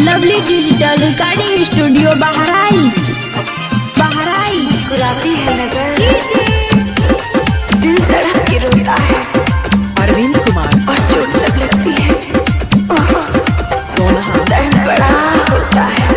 Lovely digital recording studio Bahraich. मुस्कुराती है नजर, दिल धड़क के रोता है। अरविंद कुमार और चोट जब लगती है दर्द बड़ा होता है।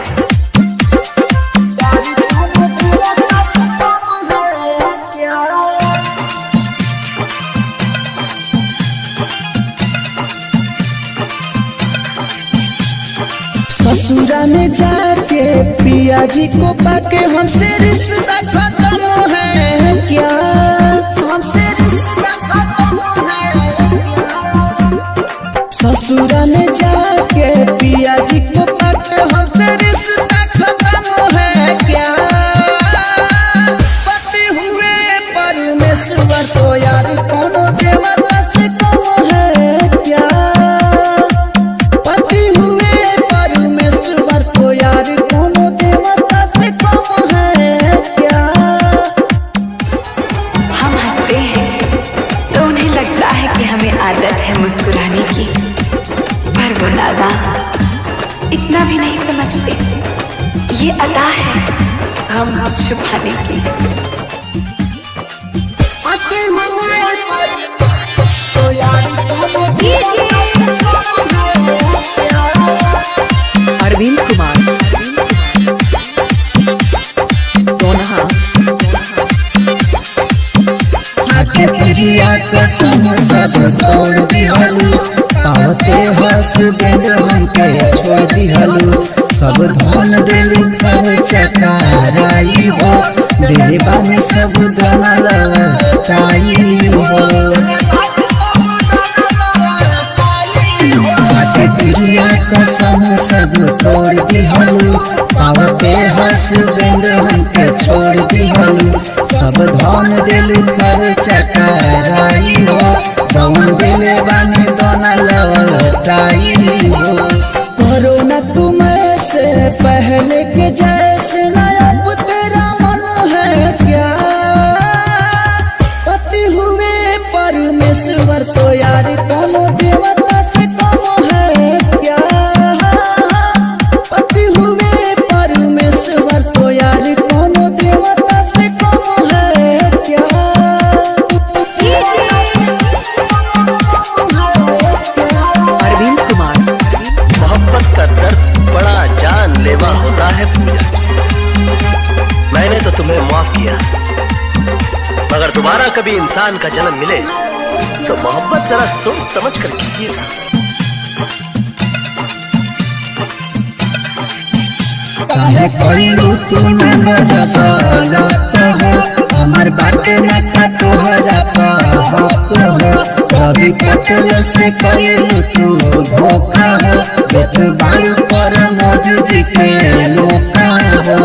ससुरा में जाके पिया जी को पाके हमसे रिश्ता खत्म है क्या? हमसे रिश्ता खत्म है क्या? ससुरा में जाके पिया जी को पाके हमसे रिश्ता खत्म है क्या? पति हुए परमेश्वर तो यार कोनो देवता से कम है क्या? पति हुए परमेश्वर तो यार कोनो देवता से कम है क्या? हम हंसते हैं तो उन्हें लगता है कि हमें आदत है मुस्कुराने की, पर वो नादान इतना भी नहीं समझते ये अदा है हम छुपाने की। तो यार कोनो अरविंद कुमार प्रिया कसम सब तोड़ दिहलू, पावते हसबैंड हमके छोड़ दिहलू। सब धन दिलू खर्चा कराई हो, देवा में सब दाना लवटाई हो। प्रिया कसम सब तोड़ दिहलू, पावते हसबैंड हमके छोड़ दिहलू। सब धन दिलू खर्चा कराई हो, जौन दिले बानी दोना लवटाई हो। कोरोना तुम्हें से पहले के जैसे नया अब तेरा मन है क्या? पति हुए परमेश्वर तो यार कोनो देवता से कम है क्या? पति हुए परमेश्वर तो यार कोनो देवता से कम है क्या? अरविंद कुमार मोहब्बत का दर्द बड़ा जानलेवा होता है पूजा। मैंने तो तुम्हें माफ किया, मगर दोबारा कभी इंसान का जन्म मिले तो मोहब्बत जरा सोच समझ कर कीजिएगा। काहे कइलू तूने बदलत हो, हमर बात न का तोहरा कहत हो। कभी पटल से कइलू तू धोखा हो, देत बारू पर मोदी जी के लोका हो।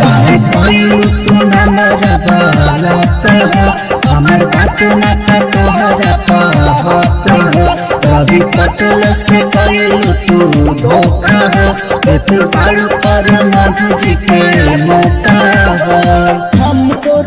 काहे कइलू तूने बदलत हो, हमर बात न का तोहरा कहत हो। कभी पटल से कइलू तू धोखा हो, देत बारू पर मोदी जी के मौका हो। हमको